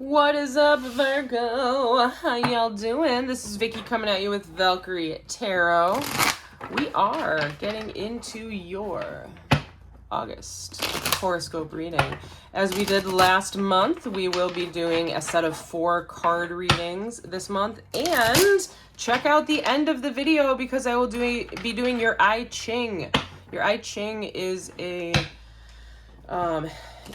What is up, Virgo? How y'all doing? This is Vicky coming at you with Valkyrie Tarot. We are getting into your August horoscope reading. As we did last month, we will be doing a set of 4 card readings this month. And check out the end of the video because I will be doing your I Ching. Your I Ching is a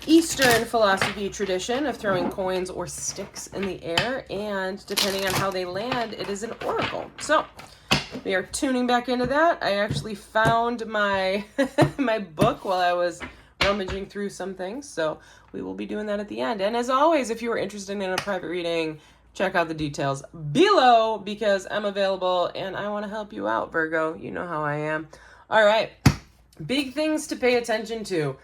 Eastern philosophy tradition of throwing coins or sticks in the air, and depending on how they land, it is an oracle. So we are tuning back into that. I actually found my my book while I was rummaging through some things, so we will be doing that at the end. And as always, if you are interested in a private reading, check out the details below because I'm available and I want to help you out, Virgo. You know how I am. All right, big things to pay attention to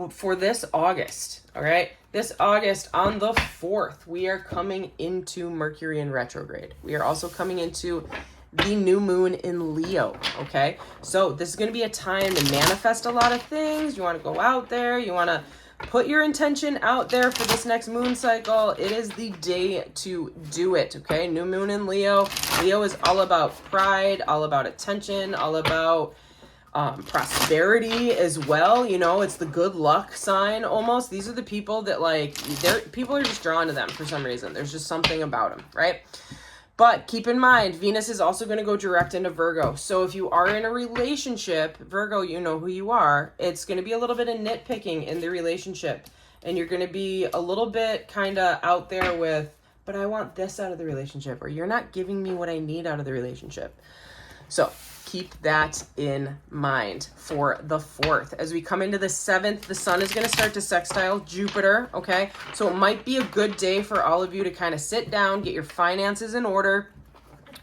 for this August. All right, this August on the 4th, we are coming into Mercury in retrograde. We are also coming into the new moon in Leo. Okay, so this is going to be a time to manifest a lot of things. You want to go out there, you want to put your intention out there for this next moon cycle. It is the day to do it. Okay, new moon in Leo. Leo is all about pride, all about attention, all about prosperity as well. You know, it's the good luck sign almost. These are the people that people are just drawn to them for some reason. There's just something about them, right? But keep in mind, Venus is also going to go direct into Virgo. So if you are in a relationship, Virgo, you know who you are. It's going to be a little bit of nitpicking in the relationship. And you're going to be a little bit kind of out there with, but I want this out of the relationship, or you're not giving me what I need out of the relationship. So keep that in mind for the 4th. As we come into the 7th, the sun is going to start to sextile Jupiter, okay? So it might be a good day for all of you to kind of sit down, get your finances in order,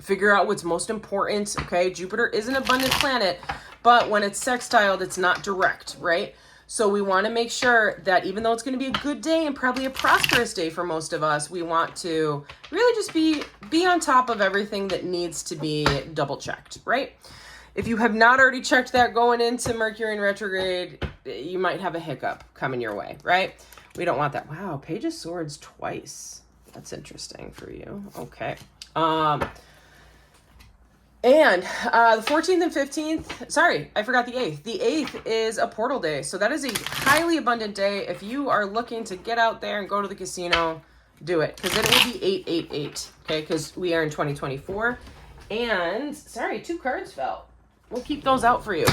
figure out what's most important, okay? Jupiter is an abundant planet, but when it's sextiled, it's not direct, right? So we want to make sure that even though it's going to be a good day and probably a prosperous day for most of us, we want to really just be on top of everything that needs to be double checked, right? If you have not already checked that going into Mercury in retrograde, you might have a hiccup coming your way, right? We don't want that. Wow, Page of Swords twice. That's interesting for you. Okay. And the 14th and 15th, sorry, I forgot the 8th. The 8th is a portal day. So that is a highly abundant day. If you are looking to get out there and go to the casino, do it. Because it will be 888, okay? Because we are in 2024. And, sorry, 2 cards fell. We'll keep those out for you.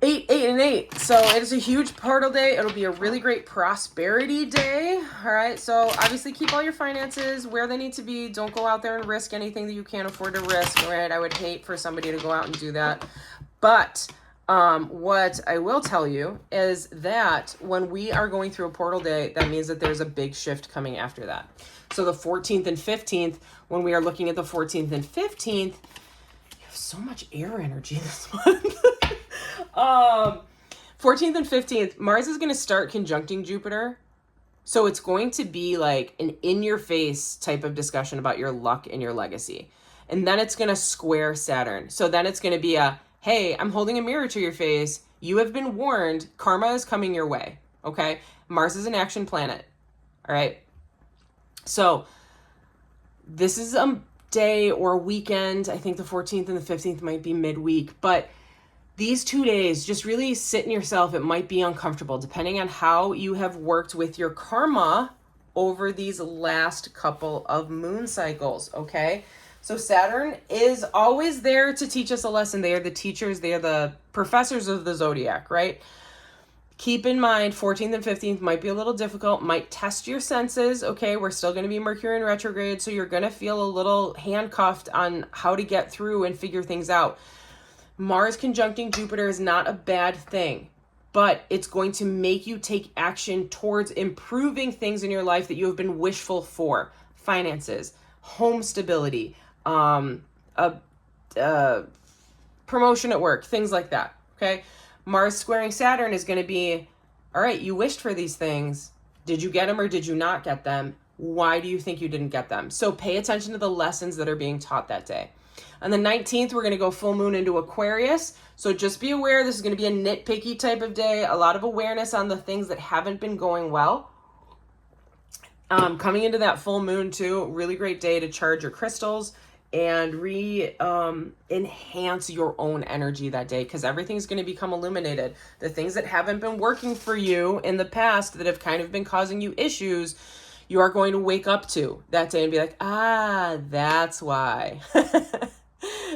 8, 8, and 8. So it is a huge portal day. It'll be a really great prosperity day. All right. So obviously keep all your finances where they need to be. Don't go out there and risk anything that you can't afford to risk. All right. I would hate for somebody to go out and do that. But what I will tell you is that when we are going through a portal day, that means that there's a big shift coming after that. So the 14th and 15th, when we are looking at the 14th and 15th, you have so much air energy this month. 14th and 15th, Mars is going to start conjuncting Jupiter. So it's going to be like an in-your-face type of discussion about your luck and your legacy. And then it's going to square Saturn. So then it's going to be a, hey, I'm holding a mirror to your face. You have been warned. Karma is coming your way. Okay? Mars is an action planet. All right? So this is a day or a weekend. I think the 14th and the 15th might be midweek. But these 2 days, just really sit in yourself. It might be uncomfortable depending on how you have worked with your karma over these last couple of moon cycles, okay? So Saturn is always there to teach us a lesson. They are the teachers. They are the professors of the zodiac, right? Keep in mind, 14th and 15th might be a little difficult, might test your senses, okay? We're still going to be Mercury in retrograde, so you're going to feel a little handcuffed on how to get through and figure things out. Mars conjuncting Jupiter is not a bad thing, but it's going to make you take action towards improving things in your life that you have been wishful for. Finances, home stability, promotion at work, things like that, okay? Mars squaring Saturn is going to be, all right, you wished for these things. Did you get them or did you not get them? Why do you think you didn't get them? So pay attention to the lessons that are being taught that day. On the 19th, we're going to go full moon into Aquarius. So just be aware, this is going to be a nitpicky type of day. A lot of awareness on the things that haven't been going well. Coming into that full moon too, really great day to charge your crystals and enhance your own energy that day, because everything's going to become illuminated. The things that haven't been working for you in the past that have kind of been causing you issues, you are going to wake up to that day and be like, ah, that's why.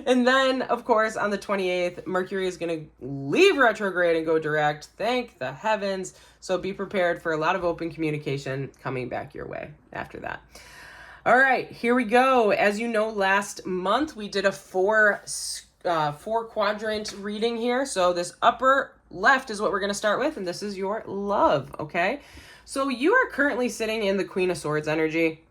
And then, of course, on the 28th, Mercury is going to leave retrograde and go direct. Thank the heavens. So be prepared for a lot of open communication coming back your way after that. All right, here we go. As you know, last month we did a four quadrant reading here. So this upper left is what we're going to start with, and this is your love, okay? So you are currently sitting in the Queen of Swords energy,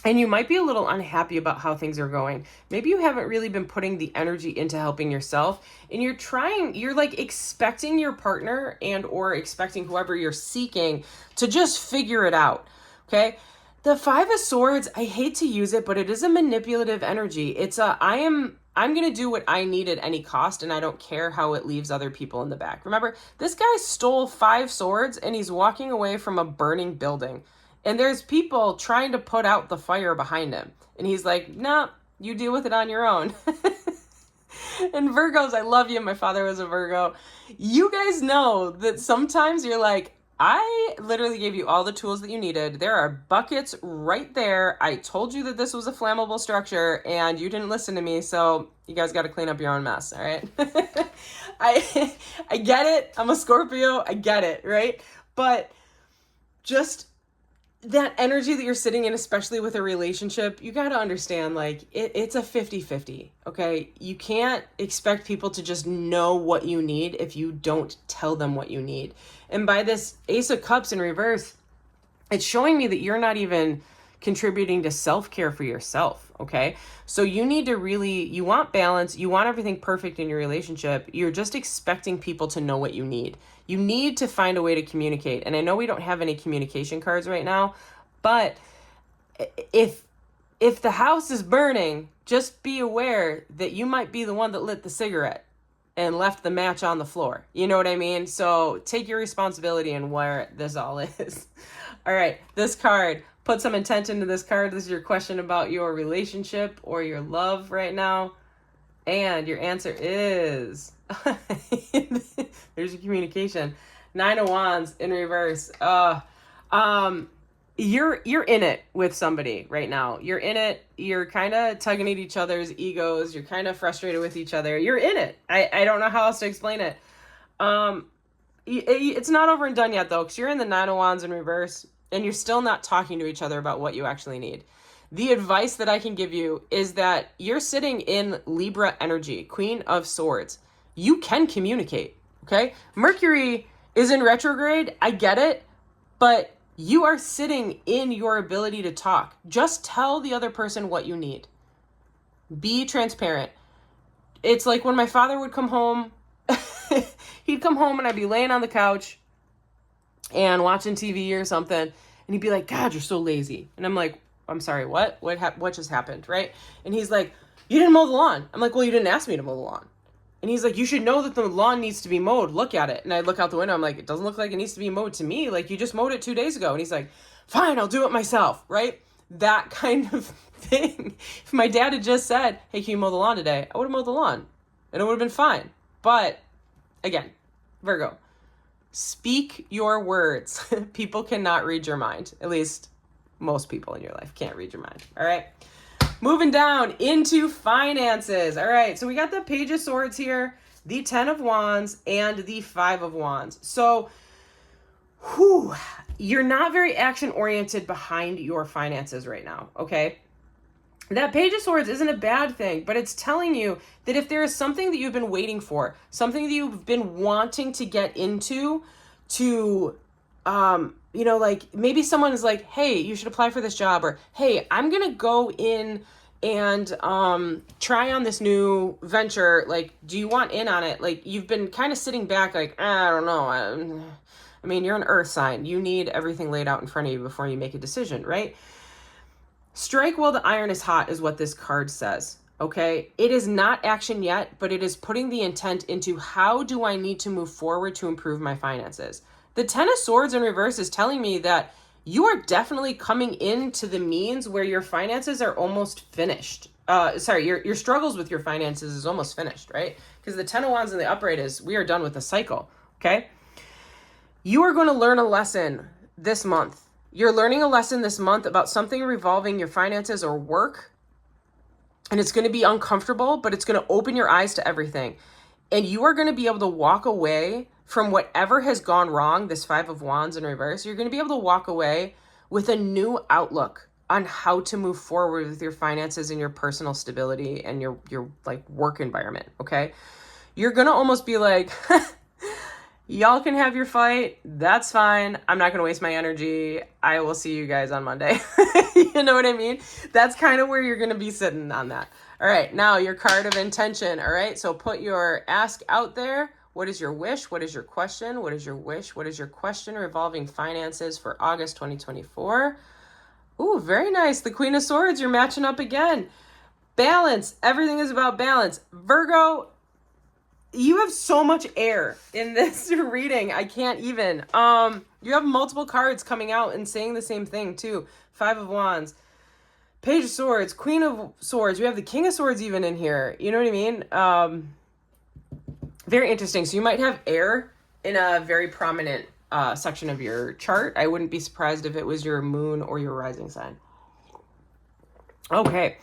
and you might be a little unhappy about how things are going. Maybe you haven't really been putting the energy into helping yourself, and you're like expecting your partner and or expecting whoever you're seeking to just figure it out, okay? The Five of Swords, I hate to use it, but it is a manipulative energy. It's I'm going to do what I need at any cost, and I don't care how it leaves other people in the back. Remember, this guy stole 5 swords, and he's walking away from a burning building. And there's people trying to put out the fire behind him. And he's like, nah, you deal with it on your own. And Virgos, I love you. My father was a Virgo. You guys know that sometimes you're like, I literally gave you all the tools that you needed. There are buckets right there. I told you that this was a flammable structure and you didn't listen to me. So you guys got to clean up your own mess. All right. I get it. I'm a Scorpio. I get it. Right. But just that energy that you're sitting in, especially with a relationship, you got to understand, like, it's a 50-50, okay? You can't expect people to just know what you need if you don't tell them what you need. And by this Ace of Cups in reverse, it's showing me that you're not even contributing to self-care for yourself, okay? So you need to you want balance, you want everything perfect in your relationship, you're just expecting people to know what you need. You need to find a way to communicate. And I know we don't have any communication cards right now, but if the house is burning, just be aware that you might be the one that lit the cigarette and left the match on the floor. You know what I mean? So take your responsibility in where this all is. All right, this card, put some intent into this card. This is your question about your relationship or your love right now. And your answer is, there's your communication. 9 of Wands in reverse. You're in it with somebody right now. You're in it. You're kind of tugging at each other's egos. You're kind of frustrated with each other. You're in it. I don't know how else to explain it. It's not over and done yet though, because you're in the 9 of Wands in reverse and you're still not talking to each other about what you actually need. The advice that I can give you is that you're sitting in Libra energy, Queen of Swords. You can communicate, okay? Mercury is in retrograde. I get it, but you are sitting in your ability to talk. Just tell the other person what you need. Be transparent. It's like when my father would come home, he'd come home and I'd be laying on the couch and watching TV or something, and he'd be like, God, you're so lazy. And I'm like, I'm sorry, what? What just happened, right? And he's like, you didn't mow the lawn. I'm like, well, you didn't ask me to mow the lawn. And he's like, you should know that the lawn needs to be mowed. Look at it. And I look out the window. I'm like, it doesn't look like it needs to be mowed to me. Like, you just mowed it 2 days ago. And he's like, fine, I'll do it myself, right? That kind of thing. If my dad had just said, hey, can you mow the lawn today? I would have mowed the lawn. And it would have been fine. But, again, Virgo, speak your words. People cannot read your mind. At least most people in your life can't read your mind. All right. Moving down into finances. All right. So we got the Page of Swords here, the 10 of Wands, and the 5 of Wands. So, you're not very action oriented behind your finances right now. Okay. That Page of Swords isn't a bad thing, but it's telling you that if there is something that you've been waiting for, something that you've been wanting to get into, like maybe someone is like, hey, you should apply for this job, or hey, I'm going to go in and try on this new venture. Like, do you want in on it? Like, you've been kind of sitting back like, I don't know. I mean, you're an earth sign. You need everything laid out in front of you before you make a decision, right? Strike while the iron is hot is what this card says. Okay, it is not action yet, but it is putting the intent into how do I need to move forward to improve my finances. The Ten of Swords in reverse is telling me that you are definitely coming into the means where your finances are almost finished. Your struggles with your finances is almost finished, right? Because the Ten of Wands in the upright is we are done with the cycle, okay? You are going to learn a lesson this month. You're learning a lesson this month about something revolving your finances or work. And it's going to be uncomfortable, but it's going to open your eyes to everything. And you are going to be able to walk away from whatever has gone wrong, this Five of Wands in reverse. You're going to be able to walk away with a new outlook on how to move forward with your finances and your personal stability and your like work environment, okay? You're going to almost be like, y'all can have your fight. That's fine. I'm not going to waste my energy. I will see you guys on Monday. You know what I mean? That's kind of where you're going to be sitting on that. All right. Now your card of intention. All right. So put your ask out there. What is your wish? What is your question? What is your wish? What is your question revolving finances for August 2024? Ooh, very nice. The Queen of Swords. You're matching up again. Balance. Everything is about balance. Virgo, you have so much air in this reading. I can't even. You have multiple cards coming out and saying the same thing too. Five of Wands, Page of Swords, Queen of Swords. We have the King of Swords even in here. You know what I mean? Very interesting. So you might have air in a very prominent section of your chart. I wouldn't be surprised if it was your moon or your rising sign. Okay.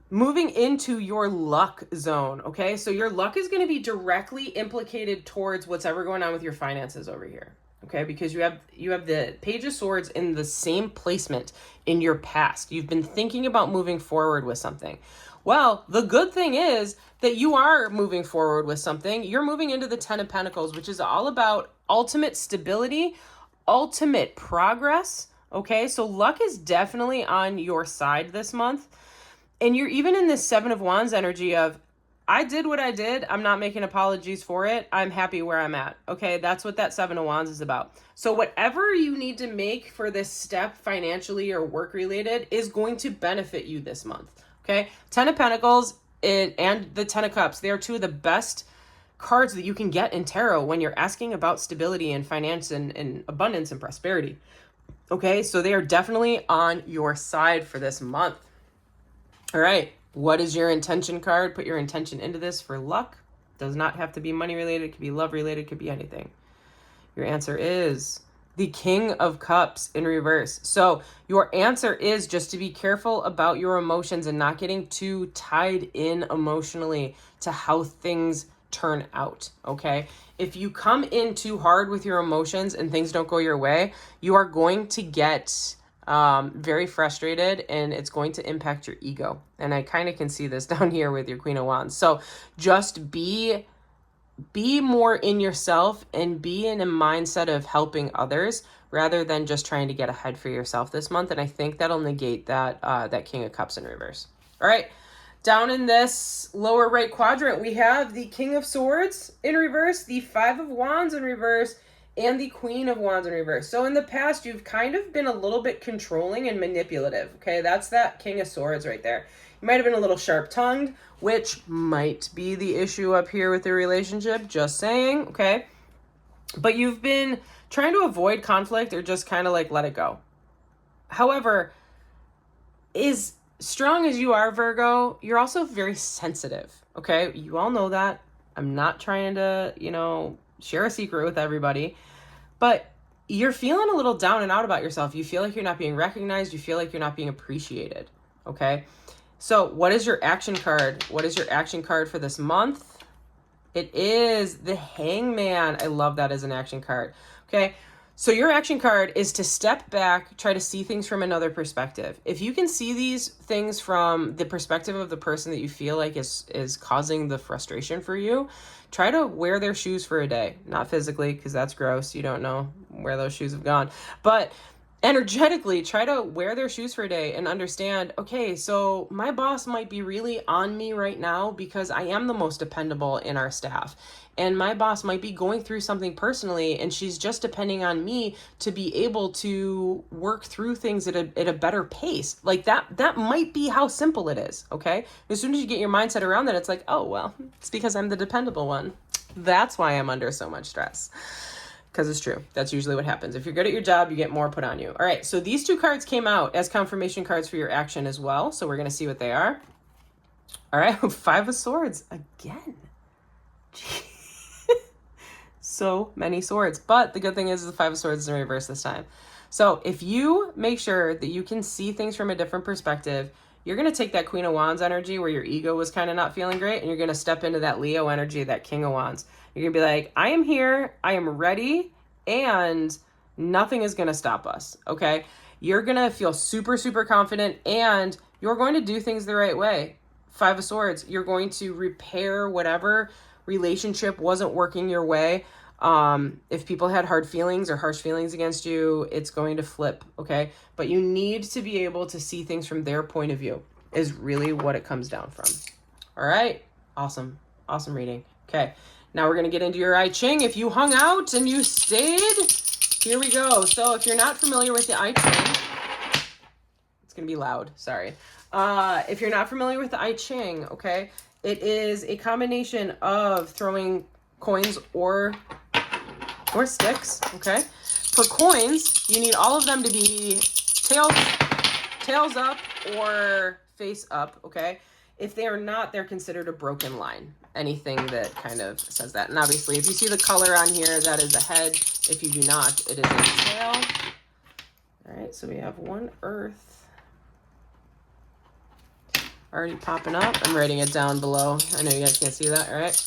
Moving into your luck zone, okay? So your luck is going to be directly implicated towards what's ever going on with your finances over here, okay? Because you have the Page of Swords in the same placement in your past. You've been thinking about moving forward with something. Well, the good thing is that you are moving forward with something. You're moving into the Ten of Pentacles, which is all about ultimate stability, ultimate progress, okay? So luck is definitely on your side this month. And you're even in this Seven of Wands energy of, I did what I did. I'm not making apologies for it. I'm happy where I'm at. Okay, that's what that Seven of Wands is about. So whatever you need to make for this step financially or work related is going to benefit you this month. Okay, Ten of Pentacles and the Ten of Cups, they are two of the best cards that you can get in tarot when you're asking about stability and finance and abundance and prosperity. Okay, so they are definitely on your side for this month. All right, what is your intention card? Put your intention into this for luck. Does not have to be money related. It could be love related. It could be anything. Your answer is the King of Cups in reverse. So your answer is just to be careful about your emotions and not getting too tied in emotionally to how things turn out, okay? If you come in too hard with your emotions and things don't go your way, you are going to get very frustrated and it's going to impact your ego. And I kind of can see this down here with your Queen of Wands. So just be more in yourself and be in a mindset of helping others rather than just trying to get ahead for yourself this month. And I think that'll negate that King of Cups in reverse. All right. Down in this lower right quadrant, we have the King of Swords in reverse, the Five of Wands in reverse, and the Queen of Wands in reverse. So in the past, you've kind of been a little bit controlling and manipulative. Okay, that's that King of Swords right there. You might have been a little sharp-tongued, which might be the issue up here with the relationship, just saying, okay? But you've been trying to avoid conflict or just kind of like let it go. However, as strong as you are, Virgo, you're also very sensitive, okay? You all know that. I'm not trying to, share a secret with everybody, but you're feeling a little down and out about yourself. You feel like you're not being recognized. You feel like you're not being appreciated, okay? So what is your action card? What is your action card for this month? It is the Hangman. I love that as an action card. Okay. So your action card is to step back, try to see things from another perspective. If you can see these things from the perspective of the person that you feel like is causing the frustration for you, try to wear their shoes for a day. Not physically, because that's gross. You don't know where those shoes have gone. But energetically try to wear their shoes for a day and understand, okay, so my boss might be really on me right now because I am the most dependable in our staff. And my boss might be going through something personally, and she's just depending on me to be able to work through things at a better pace. Like that might be how simple it is, okay? As soon as you get your mindset around that, it's like, oh, well, it's because I'm the dependable one. That's why I'm under so much stress. Because it's true. That's usually what happens. If you're good at your job, you get more put on you. All right, so these 2 cards came out as confirmation cards for your action as well. So we're going to see what they are. All right, 5 of Swords again. So many swords. But the good thing is the 5 of Swords is in reverse this time. So if you make sure that you can see things from a different perspective, you're going to take that Queen of Wands energy where your ego was kind of not feeling great, and you're going to step into that Leo energy, that King of Wands. You're going to be like, I am here, I am ready, and nothing is going to stop us, okay? You're going to feel super, super confident, and you're going to do things the right way. 5 of Swords, you're going to repair whatever relationship wasn't working your way. If people had hard feelings or harsh feelings against you, it's going to flip, okay? But you need to be able to see things from their point of view is really what it comes down from. All right. Awesome. Awesome reading. Okay. Now we're going to get into your I Ching. If you hung out and you stayed, here we go. So if you're not familiar with the I Ching, it's going to be loud. Sorry. If you're not familiar with the I Ching, okay, it is a combination of throwing coins or sticks, okay? For coins, you need all of them to be tails up or face up, okay? If they are not, they're considered a broken line. Anything that kind of says that. And obviously, if you see the color on here, that is a head. If you do not, it is a tail. All right, so we have 1 earth. Already popping up. I'm writing it down below. I know you guys can't see that, all right?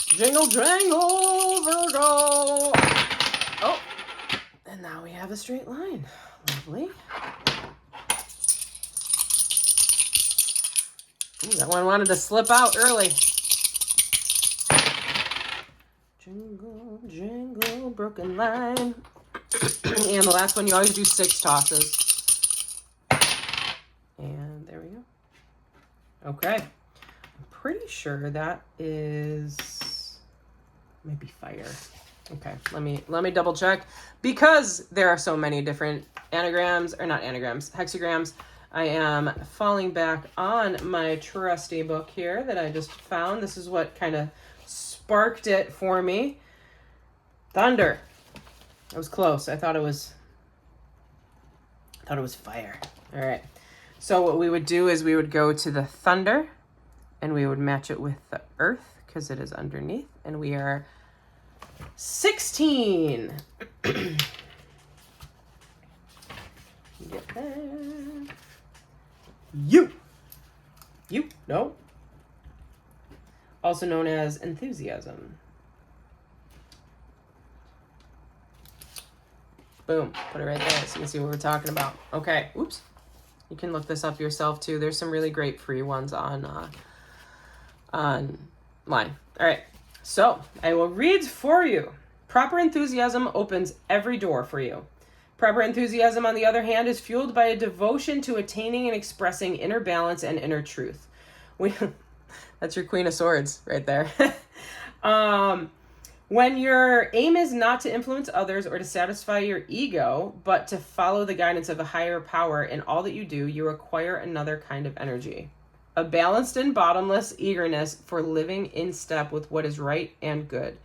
Jingle, jangle, Virgo. Oh, and now we have a straight line. Lovely. Ooh, that one wanted to slip out early. Jingle, jangle, broken line. And the last one, you always do 6 tosses. And there we go. Okay. I'm pretty sure that is maybe fire. Okay, let me double check because there are so many different anagrams, or not anagrams, hexagrams. I am falling back on my trusty book here that I just found. This is what kind of sparked it for me. Thunder. I was close. I thought it was fire. All right. So what we would do is we would go to the thunder and we would match it with the earth because it is underneath, and we are 16. Get there. You. No. Also known as enthusiasm. Boom. Put it right there so you can see what we're talking about. Okay. Oops. You can look this up yourself too. There's some really great free ones online. All right. So I will read for you. Proper enthusiasm opens every door for you. Proper enthusiasm, on the other hand, is fueled by a devotion to attaining and expressing inner balance and inner truth. That's your Queen of Swords right there. When your aim is not to influence others or to satisfy your ego, but to follow the guidance of a higher power in all that you do, you acquire another kind of energy. A balanced and bottomless eagerness for living in step with what is right and good.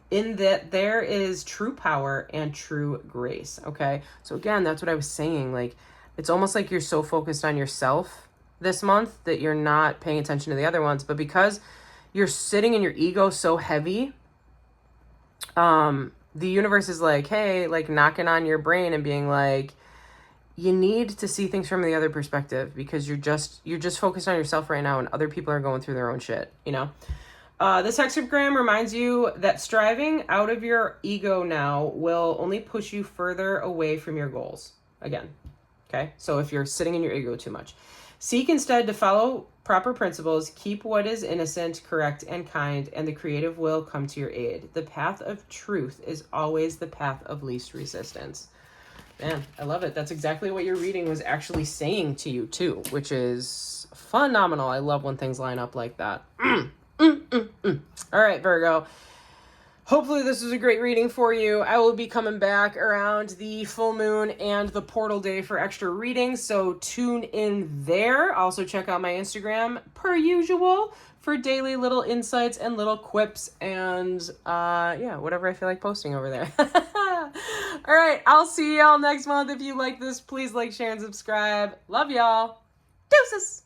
In that there is true power and true grace, okay? So again, that's what I was saying. Like, it's almost like you're so focused on yourself this month that you're not paying attention to the other ones. But because you're sitting in your ego so heavy, the universe is like, hey, like knocking on your brain and being like, you need to see things from the other perspective because you're just focused on yourself right now and other people are going through their own shit, you know? This hexagram reminds you that striving out of your ego now will only push you further away from your goals. Again, okay? So if you're sitting in your ego too much. Seek instead to follow proper principles, keep what is innocent, correct, and kind, and the creative will come to your aid. The path of truth is always the path of least resistance. Man, I love it. That's exactly what your reading was actually saying to you too, which is phenomenal. I love when things line up like that. All right, Virgo. Hopefully this was a great reading for you. I will be coming back around the full moon and the portal day for extra readings, so tune in there. Also check out my Instagram, per usual, for daily little insights and little quips and, yeah, whatever I feel like posting over there. All right, I'll see y'all next month. If you like this, please like, share, and subscribe. Love y'all. Deuces!